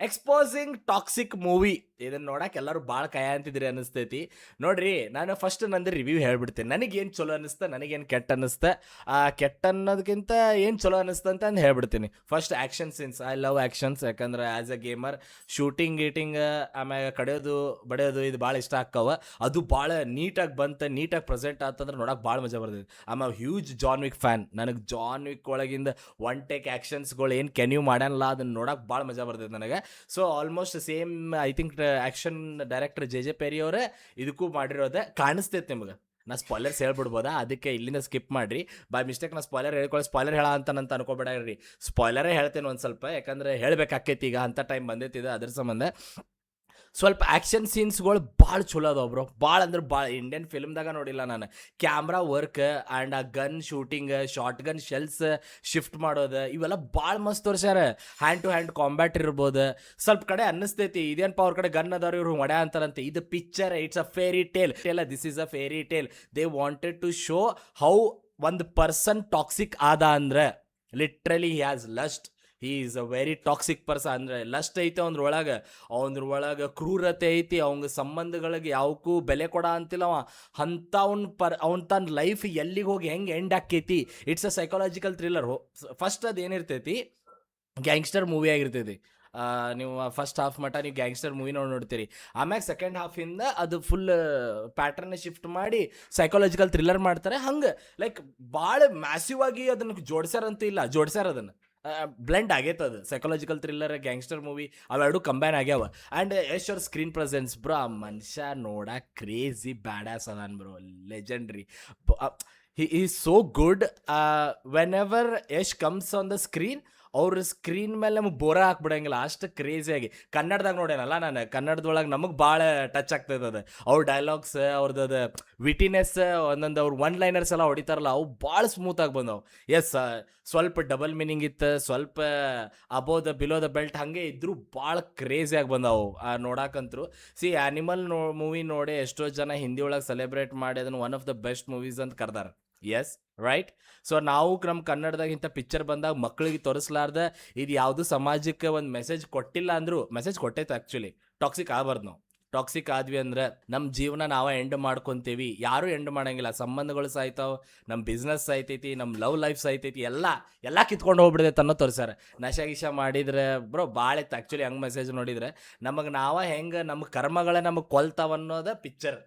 Exposing toxic movie ಇದನ್ನ ನೋಡಕ್ ಎಲ್ಲರೂ ಭಾಳ ಕಯ ಅಂತಿದ್ರಿ ಅನಿಸ್ತೈತಿ. ನೋಡ್ರಿ, ನಾನು ಫಸ್ಟ್ ನಂದು ರಿವ್ಯೂ ಹೇಳ್ಬಿಡ್ತೇನೆ. ನನಗೇನು ಚಲೋ ಅನಿಸ್ತ, ನನಗೇನು ಕೆಟ್ಟ ಅನಿಸ್ತ. ಕೆಟ್ಟ ಅನ್ನೋದಕ್ಕಿಂತ ಏನು ಚಲೋ ಅನಿಸ್ತ ಅಂತ ಹೇಳ್ಬಿಡ್ತೀನಿ. First action scenes, I love actions. ಯಾಕಂದ್ರೆ ಆ್ಯಸ್ ಅ ಗೇಮರ್ ಶೂಟಿಂಗ್ ಗೀಟಿಂಗ್ ಆಮ್ಯಾಗ ಕಡಿಯೋದು ಬಡಿಯೋದು ಇದು ಭಾಳ ಇಷ್ಟ ಆಕ್ಕವ. ಅದು ಭಾಳ ನೀಟಾಗಿ ಬಂತ, ನೀಟಾಗಿ ಪ್ರೆಸೆಂಟ್ ಆತಂದ್ರೆ ನೋಡಕ್ಕೆ ಭಾಳ ಮಜಾ ಬರ್ತೈತಿ. I am a huge John Wick fan. ನನಗೆ ಜಾನ್ ವಿಕ್ ಒಳಗಿಂದ ಒನ್ ಟೇಕ್ ಆ್ಯಕ್ಷನ್ಸ್ಗಳು ಏನು ಕೆನ್ಯೂ ಮಾಡ್ಯಾನಲ್ಲ, ಅದನ್ನ ನೋಡಕ್ಕೆ ಭಾಳ ಮಜಾ ಬರ್ತೈತೆ ನನಗೆ. So almost same I think action director J Perry ಅವರೇ ಇದಕ್ಕೂ ಮಾಡಿರೋದೆ ಕಾಣಿಸ್ತೈತೆ ನಿಮ್ಗೆ. ನಾ ಸ್ಪಾಯ್ಲರ್ಸ್ ಹೇಳ್ಬಿಡ್ಬೋದಾ, ಅದಕ್ಕೆ ಇಲ್ಲಿಂದ ಸ್ಕಿಪ್ ಮಾಡಿರಿ. ಬೈ ಮಿಸ್ಟೇಕ್ ನಾ ಸ್ಪಾಯ್ಲರ್ ಹೇಳ ಅಂತ ಅನ್ಕೋಬೇಡ್ರಿ. ಸ್ಪಾಯ್ಲರೇ ಹೇಳ್ತೇನೆ ಒಂದು ಸ್ವಲ್ಪ, ಯಾಕಂದ್ರೆ ಹೇಳ್ಬೇಕಾಕೈತಿ ಈಗ, ಅಂಥ ಟೈಮ್ ಬಂದೈತಿದೆ ಅದ್ರ ಸಂಬಂಧ. ಸ್ವಲ್ಪ ಆ್ಯಕ್ಷನ್ ಸೀನ್ಸ್ಗಳು ಭಾಳ ಚಲೋ ಅದಾವ ಬ್ರೋ. ಭಾಳ ಅಂದ್ರೆ ಭಾಳ ಇಂಡಿಯನ್ ಫಿಲ್ಮ್ದಾಗ ನೋಡಿಲ್ಲ ನಾನು. ಕ್ಯಾಮ್ರಾ ವರ್ಕ್ ಆ್ಯಂಡ್ ಆ gun shooting, short gun shells shift ಮಾಡೋದು, ಇವೆಲ್ಲ ಭಾಳ ಮಸ್ತ್ ತೋರ್ಸ್ಯಾರ. ಹ್ಯಾಂಡ್ ಟು ಹ್ಯಾಂಡ್ ಕಾಂಬ್ಯಾಟ್ ಇರ್ಬೋದು. ಸ್ವಲ್ಪ ಕಡೆ ಅನ್ನಿಸ್ತೈತಿ ಇದೇನಪ್ಪ ಅವ್ರ ಕಡೆ ಗನ್ ಅದಾರ ಇವ್ರು ಹೊಡ್ಯಾ ಅಂತಾರಂತೆ. ಇದು picture, it's a fairy tale. This is a fairy tale. They wanted to show how ಒಂದು ಪರ್ಸನ್ ಟಾಕ್ಸಿಕ್ ಆದ ಅಂದ್ರೆ literally he has lust. He is a very toxic person. ಅಂದರೆ ಲಸ್ಟ್ ಐತೆ ಅವ್ನ ಕ್ರೂರತೆ ಐತಿ. ಅವಂಗ ಸಂಬಂಧಗಳಿಗೆ ಯಾವಕ್ಕೂ ಬೆಲೆ ಕೊಡ ಅಂತಿಲ್ಲ ಅವ. ಅಂಥ ಅವ್ನ ತನ್ನ ಲೈಫ್ ಎಲ್ಲಿಗೆ ಹೋಗಿ ಹೆಂಗೆ ಎಂಡ್ ಆಕೈತಿ. It's a psychological thriller. First ಅದು ಏನಿರ್ತೈತಿ, ಗ್ಯಾಂಗ್ಸ್ಟರ್ ಮೂವಿ ಆಗಿರ್ತೈತಿ. ನೀವು ಫಸ್ಟ್ ಹಾಫ್ ಮಟ್ಟ ನೀವು ಗ್ಯಾಂಗ್ಸ್ಟರ್ ಮೂವಿ ನೋಡ್ತೀರಿ. ಆಮ್ಯಾಗ ಸೆಕೆಂಡ್ ಹಾಫಿಂದ ಅದು ಫುಲ್ ಪ್ಯಾಟರ್ನ್ ಶಿಫ್ಟ್ ಮಾಡಿ ಸೈಕಾಲಜಿಕಲ್ ಥ್ರಿಲ್ಲರ್ ಮಾಡ್ತಾರೆ. ಹಂಗೆ ಲೈಕ್ ಭಾಳ ಮ್ಯಾಸಿವ್ ಆಗಿ ಅದನ್ನು ಜೋಡ್ಸ್ಯಾರಂತೂ ಇಲ್ಲ, ಜೋಡ್ಸ್ಯಾರ ಅದನ್ನು ಬ್ಲೆಂಡ್ ಆಗೈತೆ. ಅದು ಸೈಕಾಲಜಿಕಲ್ ಥ್ರಿಲ್ಲರ್, ಗ್ಯಾಂಗ್ಸ್ಟರ್ ಮೂವಿ ಅವೆರಡು ಕಂಬೈನ್ ಆಗ್ಯಾವ. ಆ್ಯಂಡ್ ಯಶ್ ಅವ್ರ ಸ್ಕ್ರೀನ್ ಪ್ರೆಸೆನ್ಸ್ ಬ್ರೋ, ಆ ಮನುಷ್ಯ ನೋಡಕ್ಕೆ ಕ್ರೇಜಿ ಬ್ಯಾಡಾಸ್ ಅದಾನ್ bro, legendary. He is so good. Whenever Yash comes on the screen, ಅವ್ರ ಸ್ಕ್ರೀನ್ ಮೇಲೆ ನಮಗೆ ಬೋರ ಹಾಕ್ಬಿಡಂಗಿಲ್ಲ, ಅಷ್ಟು ಕ್ರೇಜಿಯಾಗಿ. ಕನ್ನಡದಾಗ ನೋಡೇನಲ್ಲ ನಾನು, ಕನ್ನಡದೊಳಗೆ ನಮಗೆ ಭಾಳ ಟಚ್ ಆಗ್ತದೆ ಅದು. ಅವ್ರ ಡೈಲಾಗ್ಸ್, ಅವ್ರದ್ದು ಅದು ವಿಟಿನೆಸ್, ಒಂದೊಂದು ಅವ್ರು ಒನ್ ಲೈನರ್ಸ್ ಎಲ್ಲ ಹೊಡಿತಾರಲ್ಲ, ಅವು ಭಾಳ ಸ್ಮೂತಾಗಿ ಬಂದವು. ಎಸ್, ಸ್ವಲ್ಪ ಡಬಲ್ ಮೀನಿಂಗ್ ಇತ್ತು, ಸ್ವಲ್ಪ above the below the belt ಹಾಗೆ ಇದ್ದರೂ ಭಾಳ ಕ್ರೇಜಿಯಾಗಿ ಬಂದವು ನೋಡಾಕಂತರು. ಸಿ ಆ್ಯನಿಮಲ್ ಮೂವಿ ನೋಡಿ ಎಷ್ಟೋ ಜನ ಹಿಂದಿ ಒಳಗೆ ಸೆಲೆಬ್ರೇಟ್ ಮಾಡಿ ಅದನ್ನು one of the best movies ಅಂತ ಕರ್ದಾರ. S, right. ಸೊ ನಾವು ನಮ್ಮ ಕನ್ನಡದಾಗ ಇಂಥ ಪಿಕ್ಚರ್ ಬಂದಾಗ ಮಕ್ಕಳಿಗೆ ತೋರಿಸ್ಲಾರ್ದ ಇದು ಯಾವುದು ಸಮಾಜಕ್ಕೆ ಒಂದು ಮೆಸೇಜ್ ಕೊಟ್ಟಿಲ್ಲ ಅಂದರೂ, ಮೆಸೇಜ್ ಕೊಟ್ಟೈತೆ ಆ್ಯಕ್ಚುಲಿ. ಟಾಕ್ಸಿಕ್ ಆಗಬಾರ್ದು ನಾವು. ಟಾಕ್ಸಿಕ್ ಆದ್ವಿ ಅಂದ್ರೆ ನಮ್ಮ ಜೀವನ ನಾವೇ ಎಂಡ್ ಮಾಡ್ಕೊತೀವಿ. ಯಾರೂ ಎಂಡ್ ಮಾಡಂಗಿಲ್ಲ. ಸಂಬಂಧಗಳು ಸಾಯ್ತಾವೆ, ನಮ್ಮ ಬಿಸ್ನೆಸ್ ಸಾಯ್ತೈತಿ, ನಮ್ಮ ಲವ್ ಲೈಫ್ ಸಾಯ್ತೈತಿ, ಎಲ್ಲ ಕಿತ್ಕೊಂಡು ಹೋಗ್ಬಿಡ್ತೈತೆ ಅನ್ನೋ ತೋರಿಸ್ಯಾರ. ನಶೆ ಗಿಶ ಮಾಡಿದ್ರೆ ಬ್ರೋ ಭಾಳ ಇತ್ತು ಆ್ಯಕ್ಚುಲಿ. ಹಂಗೆ ಮೆಸೇಜ್ ನೋಡಿದ್ರೆ ನಮಗೆ ನಾವೇ ಹೆಂಗೆ ನಮ್ಮ ಕರ್ಮಗಳೇ ನಮಗೆ ಕೊಲ್ತಾವನ್ನೋದ picture.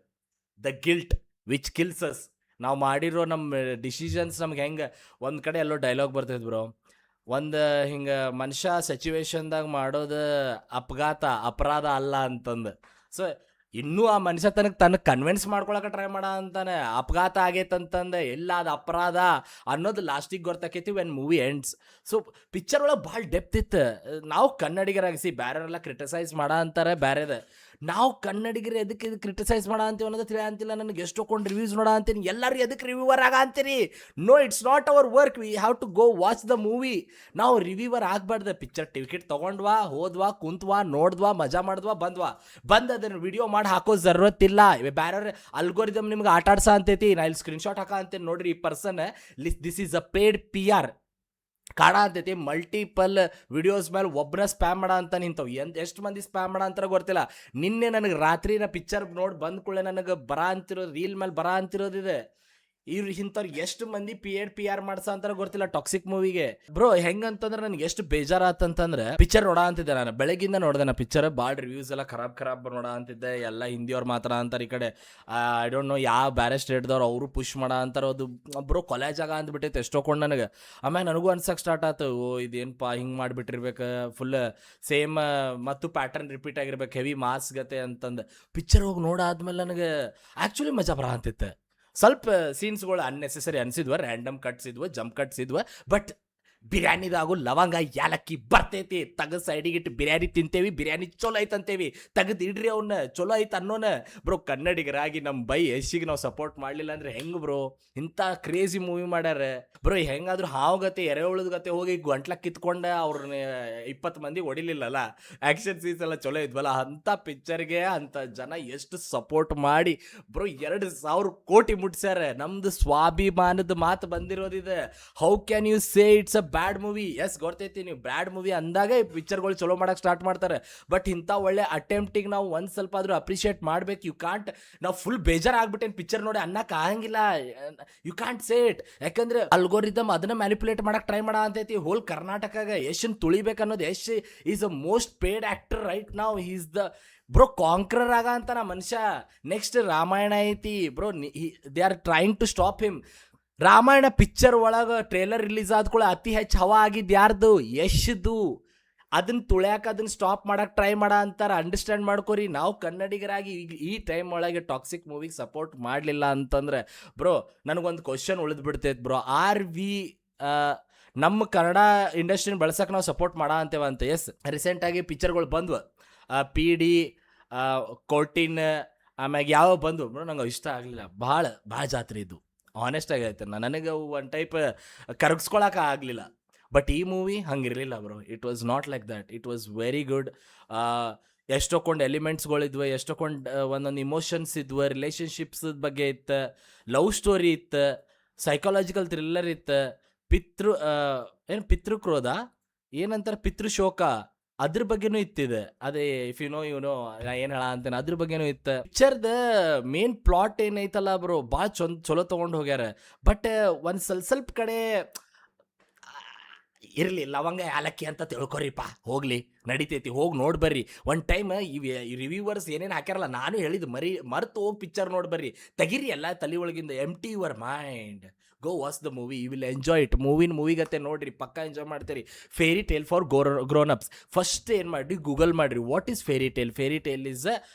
The guilt which kills us. ನಾವು ಮಾಡಿರೋ ನಮ್ಮ ಡಿಸಿಷನ್ಸ್ ನಮ್ಗೆ ಹೆಂಗೆ, ಒಂದು ಕಡೆ ಎಲ್ಲೋ ಡೈಲಾಗ್ ಬರ್ತೈತೆ ಬ್ರೋ, ಒಂದು ಹಿಂಗೆ ಮನುಷ್ಯ ಸಿಚುವೇಶನ್ದಾಗ ಮಾಡೋದು ಅಪರಾಧ ಅಲ್ಲ ಅಂತಂದು. ಸೊ ಇನ್ನೂ ಆ ಮನುಷ್ಯ ತನಗೆ ಕನ್ವಿನ್ಸ್ ಮಾಡ್ಕೊಳಕ್ಕೆ ಟ್ರೈ ಮಾಡ ಅಂತಾನೆ, ಅಪಘಾತ ಆಗೈತಂತಂದೆ ಎಲ್ಲ ಅದು ಅಪರಾಧ ಅನ್ನೋದು ಲಾಸ್ಟಿಗೆ ಗೊತ್ತಾಕೈತಿ when movie ends. So picture ಒಳಗೆ ಭಾಳ ಡೆಪ್ತ್ ಇತ್ತು. ನಾವು ಕನ್ನಡಿಗರಾಗಿಸಿ ಬೇರೆಯವರೆಲ್ಲ ಕ್ರಿಟಿಸೈಸ್ ಮಾಡ ಅಂತಾರೆ ಬೇರೆದ. ನಾವು ಕನ್ನಡಿಗರು ಎದಕ್ಕೆ ಇದು ಕ್ರಿಟಿಸೈಸ್ ಮಾಡ ಅಂತೀವಿ ಅನ್ನೋದು ತಿಳಿ ಅಂತಿಲ್ಲ ನನಗೆ. ಎಷ್ಟೊಂದು ರಿವ್ಯೂಸ್ ನೋಡ ಅಂತೀನಿ, ಎಲ್ಲರೂ ಎದಕ್ಕೆ ರಿವ್ಯೂವರ್ ಆಗ ಅಂತೀರಿ. No, it's not our work. We have to go watch the movie. ನಾವು ರಿವ್ಯೂವರ್ ಆಗಬಾರ್ದು. ಪಿಕ್ಚರ್ ಟಿಕೆಟ್ ತೊಗೊಂಡ್ವಾ, ಹೋದ್ವಾ, ಕುಂತ್ವಾ, ನೋಡಿದ್ವಾ, ಮಜಾ ಮಾಡಿದ್ವಾ, ಬಂದು ಅದನ್ನು ವಿಡಿಯೋ ಮಾಡಿ ಹಾಕೋ ಜರೂರತ್ತಿಲ್ಲ. ಬೇರೆಯವ್ರ ಅಲ್ಗೋರಿದಮ್ ನಿಮ್ಗೆ ಆಟ ಆಡ್ಸ ಅಂತೈತಿ. ನಾ ಇಲ್ಲಿ ಸ್ಕ್ರೀನ್ಶಾಟ್ ಹಾಕ ಅಂತೇನೆ ನೋಡ್ರಿ, ಈ person this is a paid PR ಕಾಣ ಅಂತೈತಿ. ಮಲ್ಟಿಪಲ್ ವಿಡಿಯೋಸ್ ಮೇಲೆ ಒಬ್ಬನ ಸ್ಪ್ಯಾಮ್ ಮಾಡ ಅಂತ ನಿಂತವು. ಎಷ್ಟು ಮಂದಿ ಸ್ಪ್ಯಾಮ್ ಮಾಡ ಅಂತಾರ ಗೊತ್ತಿಲ್ಲ. ನಿನ್ನೆ ನನಗೆ ರಾತ್ರಿ ನಾ ಪಿಕ್ಚರ್ ನೋಡಿ ಬಂದ ಕೂಡಲೇ ನನಗೆ ರೀಲ್ ಮೇಲೆ ಬರ ಅಂತಿರೋದಿದೆ. ಇವ್ರು ಇಂಥವ್ರು ಎಷ್ಟು ಮಂದಿ PR ಮಾಡ್ಸ ಅಂತಾರ ಗೊತ್ತಿಲ್ಲ ಟಾಕ್ಸಿಕ್ ಮೂವಿಗೆ. ಬ್ರೋ ಹೆಂಗಂತಂದ್ರೆ ನನಗೆ ಎಷ್ಟು ಬೇಜಾರಾತಂತಂದ್ರೆ, ಪಿಕ್ಚರ್ ನೋಡ ಅಂತಿದ್ದೆ ನಾನು, ಬೆಳಗಿಂದ ನೋಡಿದೆ ನಾ ಪಿಕ್ಚರ್. ಭಾಳ ರಿವ್ಯೂಸ್ ಎಲ್ಲ ಖರಾಬ್ ನೋಡ ಅಂತಿದ್ದೆ. ಎಲ್ಲ ಹಿಂದಿಯವ್ರು ಮಾತ್ರ ಅಂತಾರೆ. ಈ ಕಡೆ ಐ ಡೋಂಟ್ ನೋ ಯಾವ ಬೇರೆ ಸ್ಟೇಟ್ದವ್ರು ಅವರು ಪುಷ್ ಮಾಡ ಅಂತಾರೆ. ಅದು ಬ್ರೋ ಕೊಲೆ ಜಾಗ ಅಂದ್ಬಿಟ್ಟೈತೆ ಎಷ್ಟೊಂಡು ನನಗೆ. ಆಮೇಲೆ ನನಗೂ ಅನ್ಸಕ್ಕೆ ಸ್ಟಾರ್ಟ್ ಆಯ್ತು, ಇದೇನಪ್ಪ ಹಿಂಗೆ ಮಾಡಿಬಿಟ್ಟಿರ್ಬೇಕು, ಫುಲ್ ಸೇಮ್ ಮತ್ತು ಪ್ಯಾಟರ್ನ್ ರಿಪೀಟ್ ಆಗಿರ್ಬೇಕು, ಹೆವಿ ಮಾಸ್ ಗತೆ ಅಂತಂದು. ಪಿಕ್ಚರ್ ಹೋಗಿ ನೋಡಾದ್ಮೇಲೆ ನನಗೆ ಆ್ಯಕ್ಚುಲಿ ಮಜಾ ಬರ ಅಂತಿತ್ತು. ಸ್ವಲ್ಪ ಸೀನ್ಸ್ಗಳು ಅನ್ನೆಸೆಸರಿ ಅನಿಸಿದ್ವ, ರ್ಯಾಂಡಮ್ ಕಟ್ಸ್ ಇದ್ವು, ಜಂಪ್ ಕಟ್ಸ್ ಇದ್ವು. ಬಟ್ ಬಿರಿಯಾನಿದಾಗು ಲವಂಗ ಯಾಲಕ್ಕಿ ಬರ್ತೈತಿ. ತೆಗೆದು ಸೈಡಿಗಿಟ್ಟು ಬಿರಿಯಾನಿ ತಿಂತೇವಿ. ಬಿರಿಯಾನಿ ಚಲೋ ಐತೆ ಅಂತೇವಿ. ತೆಗೆದು ಇಡ್ರಿ ಅವನ್ನ, ಚಲೋ ಐತೆ ಅನ್ನೋನ. ಬ್ರೋ ಕನ್ನಡಿಗರಾಗಿ ನಮ್ಮ ಯಶಿಗೆ ನಾವು ಸಪೋರ್ಟ್ ಮಾಡಲಿಲ್ಲ ಅಂದ್ರೆ ಹೆಂಗೆ ಬ್ರೋ? ಇಂಥ ಕ್ರೇಜಿ ಮೂವಿ ಮಾಡ್ಯಾರ ಬ್ರೋ. ಹೆಂಗಾದ್ರೂ ಹಾವುಗತೆ ಎರೆಹುಳದ ಗತೆ ಹೋಗಿ ಗಂಟ್ಲ ಕಿತ್ಕೊಂಡ ಅವ್ರನ್ನ 20 ಮಂದಿ ಹೊಡಿಲಿಲ್ಲಲ್ಲ. ಆ್ಯಕ್ಷನ್ ಸೀನ್ಸ್ ಎಲ್ಲ ಚಲೋ ಇದ್ವಲ್ಲ. ಅಂಥ ಪಿಕ್ಚರ್ಗೆ ಅಂಥ ಜನ ಎಷ್ಟು ಸಪೋರ್ಟ್ ಮಾಡಿ ಬ್ರೋ 2,000 ಕೋಟಿ ಮುಟ್ಸ್ಯಾರ. ನಮ್ದು ಸ್ವಾಭಿಮಾನದ ಮಾತು ಬಂದಿರೋದಿದೆ. How can you say it's a bad movie. Yes ಗೊತ್ತೈತಿ, ನೀವು ಬ್ಯಾಡ್ ಮೂವಿ ಅಂದಾಗ ಈ ಪಿಕ್ಚರ್ಗಳು ಚಲೋ ಮಾಡಕ್ಕೆ ಸ್ಟಾರ್ಟ್ ಮಾಡ್ತಾರೆ. ಬಟ್ ಇಂಥ ಒಳ್ಳೆ ಅಟೆಂಪ್ಟಿಗೆ ನಾವು ಒಂದು ಸ್ವಲ್ಪ ಆದರೂ ಅಪ್ರಿಷಿಯೇಟ್ ಮಾಡ್ಬೇಕು. ಯು ಕಾಂಟ್, ನಾವು ಫುಲ್ ಬೇಜಾರಾಗ್ಬಿಟ್ಟೇನು ಪಿಕ್ಚರ್ ನೋಡಿ ಅನ್ನಕ್ಕೆ ಆಗಂಗಿಲ್ಲ. You can't say it. ಯಾಕಂದ್ರೆ ಅಲ್ಗೋರಿದಮ್ ಅದನ್ನ ಮ್ಯಾನಿಪುಲೇಟ್ ಮಾಡಕ್ಕೆ ಟ್ರೈ ಮಾಡ ಅಂತೈತಿ. ಹೋಲ್ ಕರ್ನಾಟಕಗೆ ಯಶನ್ ತುಳಿಬೇಕು ಅನ್ನೋದು. Yash is a most paid actor right ನಾವು. ಈಸ್ ದ ಬ್ರೋ ಕಾಂಕ್ರರ್ ಆಗ ಅಂತ ನಾ ಮನುಷ್ಯ. ನೆಕ್ಸ್ಟ್ ರಾಮಾಯಣ ಐತಿ bro, they are trying to stop him. Ramayana picture ಒಳಗೆ ಟ್ರೇಲರ್ ರಿಲೀಸ್ ಆದ ಕೂಡ ಅತಿ ಹೆಚ್ಚು ಹವಾ ಆಗಿದ್ದು ಯಾರ್ದು? ಯಶ್ದು. ಅದನ್ನ ತುಳ್ಯಾಕ, ಅದನ್ನ ಸ್ಟಾಪ್ ಮಾಡಕ್ಕೆ ಟ್ರೈ ಮಾಡ ಅಂತಾರೆ. ಅಂಡರ್ಸ್ಟ್ಯಾಂಡ್ ಮಾಡ್ಕೋರಿ. ನಾವು ಕನ್ನಡಿಗರಾಗಿ ಈಗ ಈ ಟೈಮ್ ಒಳಗೆ ಟಾಕ್ಸಿಕ್ ಮೂವಿಗೆ ಸಪೋರ್ಟ್ ಮಾಡಲಿಲ್ಲ ಅಂತಂದ್ರೆ ಬ್ರೋ ನನಗೊಂದು ಕ್ವಶನ್ ಉಳಿದು ಬಿಡ್ತೈತೆ ಬ್ರೋ. ಆರ್ ವಿ ನಮ್ಮ ಕನ್ನಡ ಇಂಡಸ್ಟ್ರಿನ ಬಳಸಕ್ಕೆ ನಾವು ಸಪೋರ್ಟ್ ಮಾಡ ಅಂತೇವ ಅಂತ? ಎಸ್, ರೀಸೆಂಟಾಗಿ ಪಿಕ್ಚರ್ಗಳು ಬಂದ್ವು. ಪಿ ಡಿ, ಕೋರ್ಟಿನ್, ಆಮ್ಯಾಗ ಯಾವ ಬಂದು ಬ್ರೋ ನಂಗೆ ಇಷ್ಟ ಆಗಲಿಲ್ಲ. ಭಾಳ ಜಾತ್ರೆ ಇದು, ಆನೆಸ್ಟ್ ಆಗೈತೆ. ನನಗೆ ಒಂದು ಟೈಪ್ ಕರಗಿಸ್ಕೊಳಕ್ಕೆ ಆಗಲಿಲ್ಲ. ಬಟ್ ಈ ಮೂವಿ ಹಂಗಿರಲಿಲ್ಲ bro. It was not like that. It was very good. ಎಷ್ಟೊಂದು ಎಲಿಮೆಂಟ್ಸ್ಗಳಿದ್ವು, ಎಷ್ಟೊಂದು ಒಂದೊಂದು ಇಮೋಷನ್ಸ್ ಇದ್ವು, ರಿಲೇಷನ್ಶಿಪ್ಸ್ ಬಗ್ಗೆ ಇತ್ತು, ಲವ್ ಸ್ಟೋರಿ ಇತ್ತು, ಸೈಕಾಲಜಿಕಲ್ ಥ್ರಿಲ್ಲರ್ ಇತ್ತು, ಪಿತೃಕ್ರೋಧ ಏನಂತಾರೆ, ಪಿತೃಶೋಕ, ಅದ್ರ ಬಗ್ಗೆನೂ ಇತ್ತಿದೆ. ಅದೇ ಇಫ್ ಯು ನೋ ನಾ ಏನು ಹೇಳ ಅಂತೇನೆ, ಅದ್ರ ಬಗ್ಗೆನೂ ಇತ್ತು. ಪಿಕ್ಚರ್ದ ಮೇನ್ ಪ್ಲಾಟ್ ಏನೈತಲ್ಲ ಬ್ರೋ, ಭಾಳ ಚಲೋ ತೊಗೊಂಡು ಹೋಗ್ಯಾರ. ಬಟ್ ಒಂದು ಸ್ವಲ್ಪ ಕಡೆ ಇರಲಿ, ಲವಂಗ ಯಾಲಕ್ಕಿ ಅಂತ ತಿಳ್ಕೊರಿಪ್ಪ, ಹೋಗ್ಲಿ ನಡಿತೈತಿ, ಹೋಗಿ ನೋಡಿ ಬರ್ರಿ ಒಂದು ಟೈಮ್. ಈ ರಿವ್ಯೂವರ್ಸ್ ಏನೇನು ಹಾಕ್ಯಾರಲ್ಲ, ನಾನು ಹೇಳಿದ್ದು ಮರ್ತು ಹೋಗಿ ಪಿಕ್ಚರ್ ನೋಡಿ ಬರ್ರಿ. ತೆಗಿರಿ ಎಲ್ಲ ತಲೆ ಒಳಗಿಂದ, empty your mind, go watch the movie, you will enjoy it. ಮೂವಿಗತ್ತೆ ನೋಡ್ರಿ, ಪಕ್ಕ ಎಂಜಾಯ್ ಮಾಡ್ತೀರಿ. Fairy tale for grown ups. First ಏನು ಮಾಡಿರಿ, ಗೂಗಲ್ ಮಾಡಿರಿ, what is fairy tale. Fairy tale is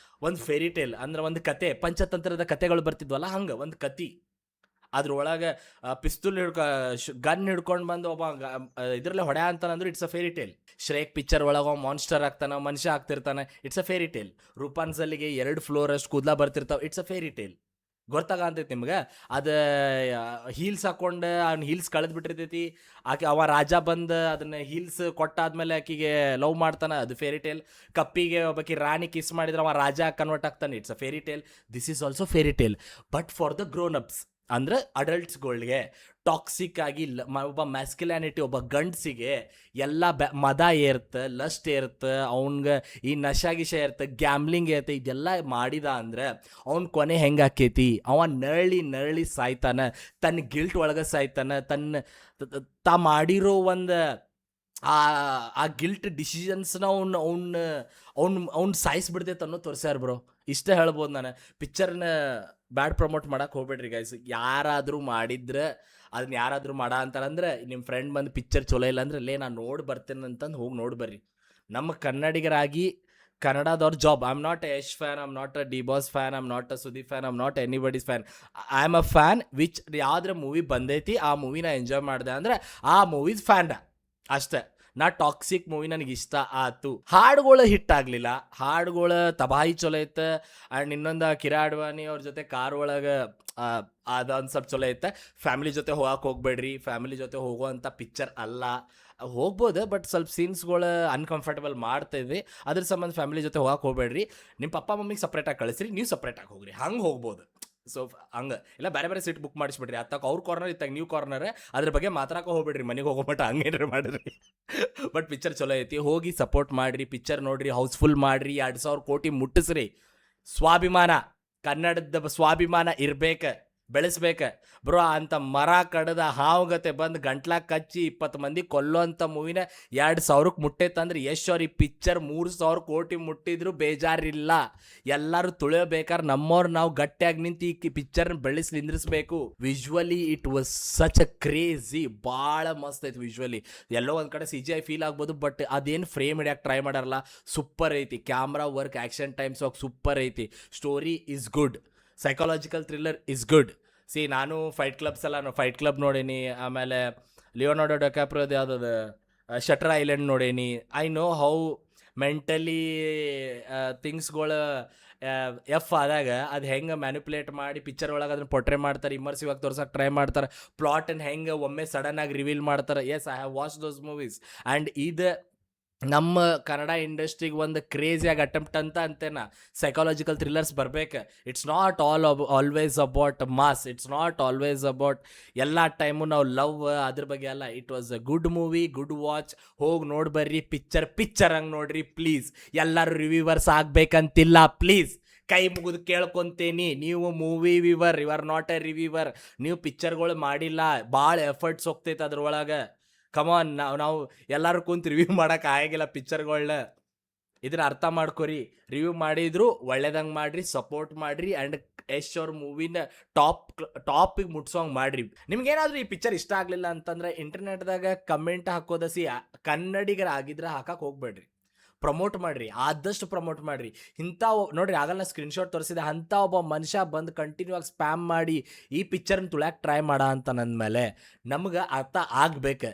ಒಂದು ಫೇರಿ ಟೇಲ್ ಅಂದ್ರೆ ಒಂದು ಕತೆ, ಪಂಚತಂತ್ರದ ಕತೆಗಳು ಬರ್ತಿದ್ವಲ್ಲ ಹಂಗೆ ಒಂದು ಕತೆ. ಅದ್ರೊಳಗೆ ಪಿಸ್ತೂಲ್ ಗನ್ ಹಿಡ್ಕೊಂಡು ಬಂದು ಒಬ್ಬ ಇದರಲ್ಲೇ ಹೊಡೆ ಅಂತಾನಂದ್ರೆ it's a fairy tale. Shrek picture ಒಳಗೆ ಮಾನ್ಸ್ಟರ್ ಆಗ್ತಾನೆ, ಮನುಷ್ಯ ಆಗ್ತಿರ್ತಾನೆ, ಇಟ್ಸ್ ಅ ಫೇರಿ ಟೇಲ್. ರೂಪಾನ್ಸಲ್ಲಿಗೆ 2 ಫ್ಲೋರ್ ಅಷ್ಟು ಕೂದಲ ಬರ್ತಿರ್ತಾವೆ, ಇಟ್ಸ್ ಅ ಫೇರಿ ಟೇಲ್. ಗೊತ್ತಾಗ ಅಂತೈತಿ ನಿಮ್ಗೆ. ಅದು ಹೀಲ್ಸ್ ಹಾಕೊಂಡು ಅವ್ನು ಹೀಲ್ಸ್ ಕಳೆದು ಬಿಟ್ಟಿರ್ತೈತಿ. ಅವ ರಾಜ ಬಂದು ಅದನ್ನ ಹೀಲ್ಸ್ ಕೊಟ್ಟಾದ್ಮೇಲೆ ಆಕಿಗೆ ಲವ್ ಮಾಡ್ತಾನೆ, ಅದು ಫೇರಿ ಟೇಲ್. ಕಪ್ಪಿಗೆ ಒಬ್ಬಾಕಿ ರಾಣಿ ಕಿಸ್ ಮಾಡಿದ್ರೆ ಅವ ರಾಜ ಕನ್ವರ್ಟ್ ಆಗ್ತಾನೆ, it's a fairy tale. This is also fairy tale, but for the grown ups. ಅಂದ್ರೆ ಅಡಲ್ಟ್ಸ್ಗಳಿಗೆ ಟಾಕ್ಸಿಕ್ ಆಗಿ ಒಬ್ಬ ಮ್ಯಾಸ್ಕ್ಯುಲ್ಯಾನಿಟಿ, ಒಬ್ಬ ಗಂಡ್ಸಿಗೆ ಎಲ್ಲ ಮದ ಏರುತ್ತೆ, ಲಸ್ಟ್ ಏರುತ್ತೆ, ಅವ್ನ್ಗೆ ಈ ನಶಾಗಿಶ ಇರುತ್ತೆ, ಗ್ಯಾಮ್ಲಿಂಗ್ ಇರುತ್ತೆ. ಇದೆಲ್ಲ ಮಾಡಿದ ಅಂದ್ರೆ ಅವ್ನ ಕೊನೆ ಹೆಂಗೆ ಆಕೈತಿ? ಅವ ನರಳಿ ಸಾಯ್ತಾನೆ, ತನ್ನ ಗಿಲ್ಟ್ ಒಳಗೆ ಸಾಯ್ತಾನೆ, ತಾ ಮಾಡಿರೋ ಒಂದು ಆ ಗಿಲ್ಟ್ ಡಿಸಿಷನ್ಸ್ನ ಅವ್ನು ಸಾಯಿಸ್ಬಿಡ್ತೈತೆ ಅನ್ನೋ ತೋರಿಸ್ಯಾರ ಬ್ರೋ. ಇಷ್ಟ ಹೇಳ್ಬೋದು ನಾನು. ಪಿಕ್ಚರ್ನ ಬ್ಯಾಡ್ ಪ್ರಮೋಟ್ ಮಾಡಕ್ಕೆ ಹೋಗ್ಬೇಡ್ರಿ ಗೈಸ್. ಯಾರಾದರೂ ಮಾಡಿದ್ರೆ ಅದನ್ನ ಯಾರಾದರೂ ಅಂತಾರಂದ್ರೆ, ನಿಮ್ಮ ಫ್ರೆಂಡ್ ಬಂದು ಪಿಕ್ಚರ್ ಚಲೋ ಇಲ್ಲ ಅಂದ್ರೆ, ನಾನು ನೋಡಿ ಬರ್ತೇನೆ ಅಂತಂದು ಹೋಗಿ ನೋಡಿ ಬರ್ರಿ. ನಮ್ಮ ಕನ್ನಡಿಗರಾಗಿ ಕನ್ನಡದವ್ರ job. I am not a Yash fan, I am not a D boss fan, I am not a Sudeep fan, I am not anybody's fan. I am a fan which ಯಾವ್ದ್ರ ಮೂವಿ ಬಂದೈತಿ ಆ ಮೂವಿನ ಎಂಜಾಯ್ ಮಾಡಿದೆ ಅಂದ್ರೆ ಆ ಮೂವೀಸ್ ಫ್ಯಾನ್ ಅಷ್ಟೇ. ನಾ toxic movie ನನಗೆ ಇಷ್ಟ ಆಯ್ತು. ಹಾಡುಗಳು ಹಿಟ್ ಆಗಲಿಲ್ಲ, ಹಾಡುಗಳು ತಬಾಯಿ ಚಲೋ ಐತೆ. ಆ್ಯಂಡ್ ಇನ್ನೊಂದು ಕಿರಾ ಅಡ್ವಾಣಿ ಅವ್ರ ಜೊತೆ ಕಾರ್ ಒಳಗೆ ಅದೊಂದು ಸ್ವಲ್ಪ ಚಲೋ ಐತೆ. ಫ್ಯಾಮಿಲಿ ಜೊತೆ ಹೋಗಕ್ಕೆ ಹೋಗ್ಬೇಡ್ರಿ, ಫ್ಯಾಮಿಲಿ ಜೊತೆ ಹೋಗುವಂಥ ಪಿಕ್ಚರ್ ಅಲ್ಲ. ಹೋಗ್ಬೋದು, ಬಟ್ ಸ್ವಲ್ಪ ಸೀನ್ಸ್ಗಳು ಅನ್ಕಂಫರ್ಟಬಲ್ ಮಾಡ್ತಾಯಿದ್ವಿ. ಅದ್ರ ಸಂಬಂಧ ಫ್ಯಾಮಿಲಿ ಜೊತೆ ಹೋಗಕ್ಕೆ ಹೋಗ್ಬೇಡ್ರಿ. ನಿಮ್ಮ ಪಪ್ಪ ಮಮ್ಮಿಗೆ ಸಪ್ರೇಟಾಗಿ ಕಳಿಸ್ರಿ, ನೀವು ಸಪ್ರೇಟಾಗಿ ಹೋಗ್ರಿ, ಹಂಗೆ ಹೋಗ್ಬೋದು. ಸೊ ಹಂಗೆ ಇಲ್ಲ, ಬೇರೆ ಸೀಟ್ ಬುಕ್ ಮಾಡಿಸ್ಬಿಡ್ರಿ. ಅತ್ತಾಗ ಅವ್ರ ಕಾರ್ನರ್ ಇತ್ತಾಗ ನೀವು ಕಾರ್ನರ್, ಅದ್ರ ಬಗ್ಗೆ ಮಾತಾಡಕ್ಕೆ ಹೋಗ್ಬೇಡ್ರಿ, ಮನೆಗೆ ಹೋಗೋ ಮಟ್ಟ ಹಂಗೇನ್ರಿ ಮಾಡಿರಿ. ಬಟ್ ಪಿಕ್ಚರ್ ಚಲೋ ಐತಿ, ಹೋಗಿ ಸಪೋರ್ಟ್ ಮಾಡಿರಿ, ಪಿಕ್ಚರ್ ನೋಡ್ರಿ, ಹೌಸ್ಫುಲ್ ಮಾಡಿರಿ, 2,000 ಕೋಟಿ ಮುಟ್ಟಿಸ್ರಿ. ಸ್ವಾಭಿಮಾನ, ಕನ್ನಡದ ಸ್ವಾಭಿಮಾನ ಇರ್ಬೇಕು, ಬೆಳೆಸ್ಬೇಕು ಬ್ರೋ. ಅಂತ ಮರ ಕಡದ ಹಾವುಗತೆ ಬಂದು ಗಂಟ್ಲಾಗ ಕಚ್ಚಿ 20 ಮಂದಿ ಕೊಲ್ಲೋ ಅಂಥ ಮೂವಿನ 2,000ಕ್ಕೆ ಮುಟ್ಟೈತಂದ್ರೆ ಎಷ್ಟು ಅವ್ರು ಈ ಪಿಕ್ಚರ್ 3,000 ಕೋಟಿ ಮುಟ್ಟಿದ್ರು ಬೇಜಾರಿಲ್ಲ. ಎಲ್ಲರೂ ತುಳಿಯಬೇಕಾದ್ರೆ ನಮ್ಮವ್ರು ನಾವು ಗಟ್ಟಿಯಾಗಿ ನಿಂತು ಈ ಪಿಕ್ಚರ್ನ ಬೆಳೆಸಿ ನಿಂದ್ರಿಸ್ಬೇಕು. Visually it was such a crazy, ಭಾಳ ಮಸ್ತ್ ಐತಿ ವಿಜುವಲಿ. ಎಲ್ಲೋ ಒಂದು ಕಡೆ CGI ಫೀಲ್ ಆಗ್ಬೋದು, ಬಟ್ ಅದೇನು ಫ್ರೇಮ್ ಹಿಡಿಯೋಕೆ ಟ್ರೈ ಮಾಡಾರಲ್ಲ, ಸೂಪರ್ ಐತಿ. ಕ್ಯಾಮ್ರಾ ವರ್ಕ್, ಆ್ಯಕ್ಷನ್ ಟೈಮ್ಸ್ ಹೋಗಿ ಸೂಪರ್ ಐತಿ. Story is good, psychological thriller is good. ನಾನು ಫೈಟ್ ಕ್ಲಬ್ ನೋಡೀನಿ, ಆಮೇಲೆ ಲಿಯೋನಾರ್ಡೋ ಡಿಕಾಪ್ರಿಯೋದು ಯಾವುದದು ಶಟರ್ ಐಲ್ಯಾಂಡ್ ನೋಡೀನಿ. ಐ ನೋ ಹೌ ಮೆಂಟಲಿ ಥಿಂಗ್ಸ್ಗಳು ಆದಾಗ ಅದು ಹೆಂಗೆ ಮ್ಯಾನಿಪುಲೇಟ್ ಮಾಡಿ ಪಿಕ್ಚರ್ ಒಳಗೆ ಅದನ್ನು ಪೊಟ್ರೆ ಮಾಡ್ತಾರೆ, ಇಮರ್ಸಿವ್ ಆಗಿ ತೋರ್ಸೋಕೆ ಟ್ರೈ ಮಾಡ್ತಾರೆ, ಪ್ಲಾಟನ್ನು ಹೆಂಗೆ ಒಮ್ಮೆ ಸಡನ್ನಾಗಿ ರಿವೀಲ್ ಮಾಡ್ತಾರೆ. Yes, I have watch those movies. And ಇದು ನಮ್ಮ ಕನ್ನಡ ಇಂಡಸ್ಟ್ರಿಗೆ ಒಂದು ಕ್ರೇಜಿಯಾಗಿ ಅಟೆಂಪ್ಟ್ ಅಂತ ಅಂತೇನ ಸೈಕಾಲಜಿಕಲ್ ಥ್ರಿಲ್ಲರ್ಸ್ ಬರ್ಬೇಕು. It's not always about mass, it's not always about ಎಲ್ಲ ಟೈಮು ನಾವು ಲವ್ ಅದ್ರ ಬಗ್ಗೆ ಅಲ್ಲ. It was a good movie, good watch. ಹೋಗಿ ನೋಡಿ ಬರ್ರಿ, ಪಿಕ್ಚರ್ ಹಂಗೆ ನೋಡ್ರಿ ಪ್ಲೀಸ್. ಎಲ್ಲರೂ ರಿವ್ಯೂವರ್ಸ್ ಆಗ್ಬೇಕಂತಿಲ್ಲ ಪ್ಲೀಸ್. ಕೈ ಮುಗಿದು ಕೇಳ್ಕೊಂತೀನಿ, ನೀವು movie viewer, you are not a reviewer. ನೀವು ಪಿಕ್ಚರ್ಗಳು ಮಾಡಿಲ್ಲ, ಭಾಳ ಎಫರ್ಟ್ಸ್ ಹೋಗ್ತೈತೆ ಅದ್ರೊಳಗೆ. ಕಮಾನ್, ನಾವು ಎಲ್ಲರೂ ಕುಂತು ರಿವ್ಯೂ ಮಾಡೋಕೆ ಆಗಿಲ್ಲ ಪಿಕ್ಚರ್ಗಳನ್ನ. ಇದನ್ನ ಅರ್ಥ ಮಾಡ್ಕೊರಿ. ರಿವ್ಯೂ ಮಾಡಿದ್ರು ಒಳ್ಳೇದಂಗೆ ಮಾಡ್ರಿ, ಸಪೋರ್ಟ್ ಮಾಡ್ರಿ, ಆ್ಯಂಡ್ ಯಶ್ ಅವ್ರ ಮೂವಿನ ಟಾಪಿಗೆ ಮುಟ್ಸೋಂಗೆ ಮಾಡ್ರಿ. ನಿಮ್ಗೇನಾದ್ರೂ ಈ ಪಿಕ್ಚರ್ ಇಷ್ಟ ಆಗಲಿಲ್ಲ ಅಂತಂದ್ರೆ ಇಂಟರ್ನೆಟ್ದಾಗ ಕಮೆಂಟ್ ಹಾಕೋದಸಿ ಕನ್ನಡಿಗರ ಆಗಿದ್ರೆ ಹಾಕಕ್ಕೆ ಹೋಗ್ಬೇಡ್ರಿ. ಪ್ರಮೋಟ್ ಮಾಡ್ರಿ, ಆದಷ್ಟು ಪ್ರಮೋಟ್ ಮಾಡ್ರಿ. ಇಂಥ ನೋಡ್ರಿ, ಆಗಲ್ಲ ಸ್ಕ್ರೀನ್ಶಾಟ್ ತೋರಿಸಿದೆ, ಅಂಥ ಒಬ್ಬ ಮನುಷ್ಯ ಬಂದು ಕಂಟಿನ್ಯೂ ಆಗಿ ಸ್ಪ್ಯಾಮ್ ಮಾಡಿ ಈ ಪಿಕ್ಚರ್ನ ತುಳ್ಯಾಕೆ ಟ್ರೈ ಮಾಡ ಅಂತ ನಂದ್ಮೇಲೆ ನಮ್ಗೆ ಅರ್ಥ ಆಗ್ಬೇಕು.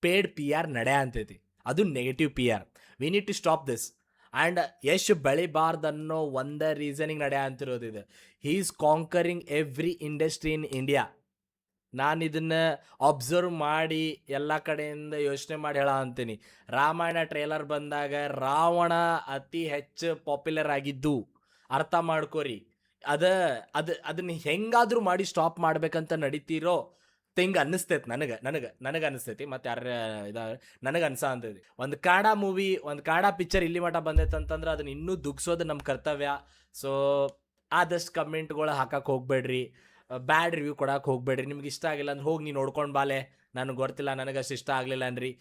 ಪೇಡ್ ಪಿ ಆರ್ ನಡೆ ಅಂತೈತಿ, ಅದು negative P R. We need to stop this. And Yash ಬೆಳಿಬಾರ್ದನ್ನೋ ಒಂದೇ ರೀಸನಿಗೆ ನಡೆ ಅಂತಿರೋದಿದೆ. He is conquering every industry in India. ನಾನು ಇದನ್ನು ಅಬ್ಸರ್ವ್ ಮಾಡಿ ಎಲ್ಲ ಕಡೆಯಿಂದ ಯೋಚನೆ ಮಾಡಿ ಹೇಳ ಅಂತೀನಿ. ರಾಮಾಯಣ ಟ್ರೇಲರ್ ಬಂದಾಗ ರಾವಣ ಅತಿ ಹೆಚ್ಚು ಪಾಪ್ಯುಲರ್ ಆಗಿದ್ದು ಅರ್ಥ ಮಾಡ್ಕೋರಿ. ಅದನ್ನ ಹೆಂಗಾದ್ರೂ ಮಾಡಿ ಸ್ಟಾಪ್ ಮಾಡ್ಬೇಕಂತ ನಡೀತಿರೋ ತಿಂಗ್ ಅನ್ನಿಸ್ತೈತಿ ನನಗೆ ಅನ್ನಿಸ್ತೈತಿ. ಮತ್ತು ಯಾರ ನನಗೆ ಅಂತೈತಿ. ಒಂದು ಕಾಡಾ ಮೂವಿ, ಒಂದು ಕಾಡಾ ಪಿಕ್ಚರ್ ಇಲ್ಲಿ ಮಟ್ಟ ಬಂದೈತೆ ಅಂತಂದ್ರೆ ಅದನ್ನ ಇನ್ನೂ ದುಗ್ಸೋದು ನಮ್ಮ ಕರ್ತವ್ಯ. ಸೊ ಆದಷ್ಟು ಕಮೆಂಟ್ಗಳು ಹಾಕಕ್ಕೆ ಹೋಗ್ಬೇಡ್ರಿ, ಬ್ಯಾಡ್ ರಿವ್ಯೂ ಕೊಡಕ್ಕೆ ಹೋಗ್ಬೇಡ್ರಿ. ನಿಮ್ಗೆ ಇಷ್ಟ ಆಗಿಲ್ಲ ಅಂದ್ರೆ ಹೋಗಿ ನೀವು ನೋಡ್ಕೊಂಡು ಬಾಲೆ, ನನಗೆ ಗೊತ್ತಿಲ್ಲ, ನನಗಷ್ಟು ಇಷ್ಟ ಆಗಲಿಲ್ಲ ಅನ್ರಿ,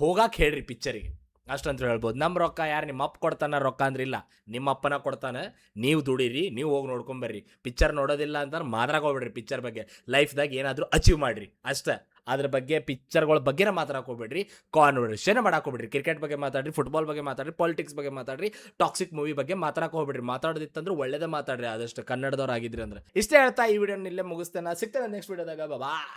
ಹೋಗಕ್ಕೆ ಹೇಳ್ರಿ ಪಿಕ್ಚರಿಗೆ, ಅಷ್ಟಂತ ಹೇಳ್ಬೋದು. ನಮ್ಮ ರೊಕ್ಕ ಯಾರು ನಿಮ್ಮ ಅಪ್ಪ ಕೊಡ್ತಾನ ರೊಕ್ಕ ಅಂದ್ರೆ? ಇಲ್ಲ, ನಿಮ್ಮ ಅಪ್ಪನ ಕೊಡ್ತಾನೆ, ನೀವು ದುಡೀರಿ, ನೀವು ಹೋಗಿ ನೋಡ್ಕೊಂಬರ್ರಿ. ಪಿಕ್ಚರ್ ನೋಡೋದಿಲ್ಲ ಅಂತಂದ್ರೆ ಮಾತಾಡಕ್ಕೆ ಹೋಗ್ಬೇಡ್ರಿ. ಪಿಕ್ಚರ್ ಬಗ್ಗೆ ಲೈಫ್ದಾಗ ಏನಾದರೂ ಅಚೀವ್ ಮಾಡಿರಿ ಅಷ್ಟೇ. ಅದ್ರ ಬಗ್ಗೆ ಪಿಕ್ಚರ್ಗಳ ಬಗ್ಗೆನೇ ಮಾತಾಡಕ್ಕೆ ಹೋಗ್ಬೇಡ್ರಿ, ಕಾನ್ವರ್ಸೇಷನ್ ಮಾಡಕ್ಕೆ ಹೋಗ್ಬೇಡ್ರಿ. ಕ್ರಿಕೆಟ್ ಬಗ್ಗೆ ಮಾತಾಡ್ರಿ, ಫುಟ್ಬಾಲ್ ಬಗ್ಗೆ ಮಾತಾಡ್ರಿ, ಪಾಲಿಟಿಕ್ಸ್ ಬಗ್ಗೆ ಮಾತಾಡ್ರಿ, ಟಾಕ್ಸಿಕ್ ಮೂವಿ ಬಗ್ಗೆ ಮಾತಾಡಕ್ಕೆ ಹೋಗ್ಬೇಡ್ರಿ. ಮಾತಾಡೋದಿತ್ತಂದ್ರೆ ಒಳ್ಳೇದೇ ಮಾತಾಡ್ರಿ, ಆದಷ್ಟು ಕನ್ನಡದವ್ರು ಆಗಿದ್ರಿ ಅಂದ್ರೆ. ಇಷ್ಟೇ ಹೇಳ್ತಾ ಈ ವಿಡಿಯೋನ ಇಲ್ಲೇ ಮುಗಿಸ್ತೇನೆ. ಸಿಗ್ತೇನೆ ನೆಕ್ಸ್ಟ್ ವಿಡಿಯೋದಾಗ. ಬಾಯ್.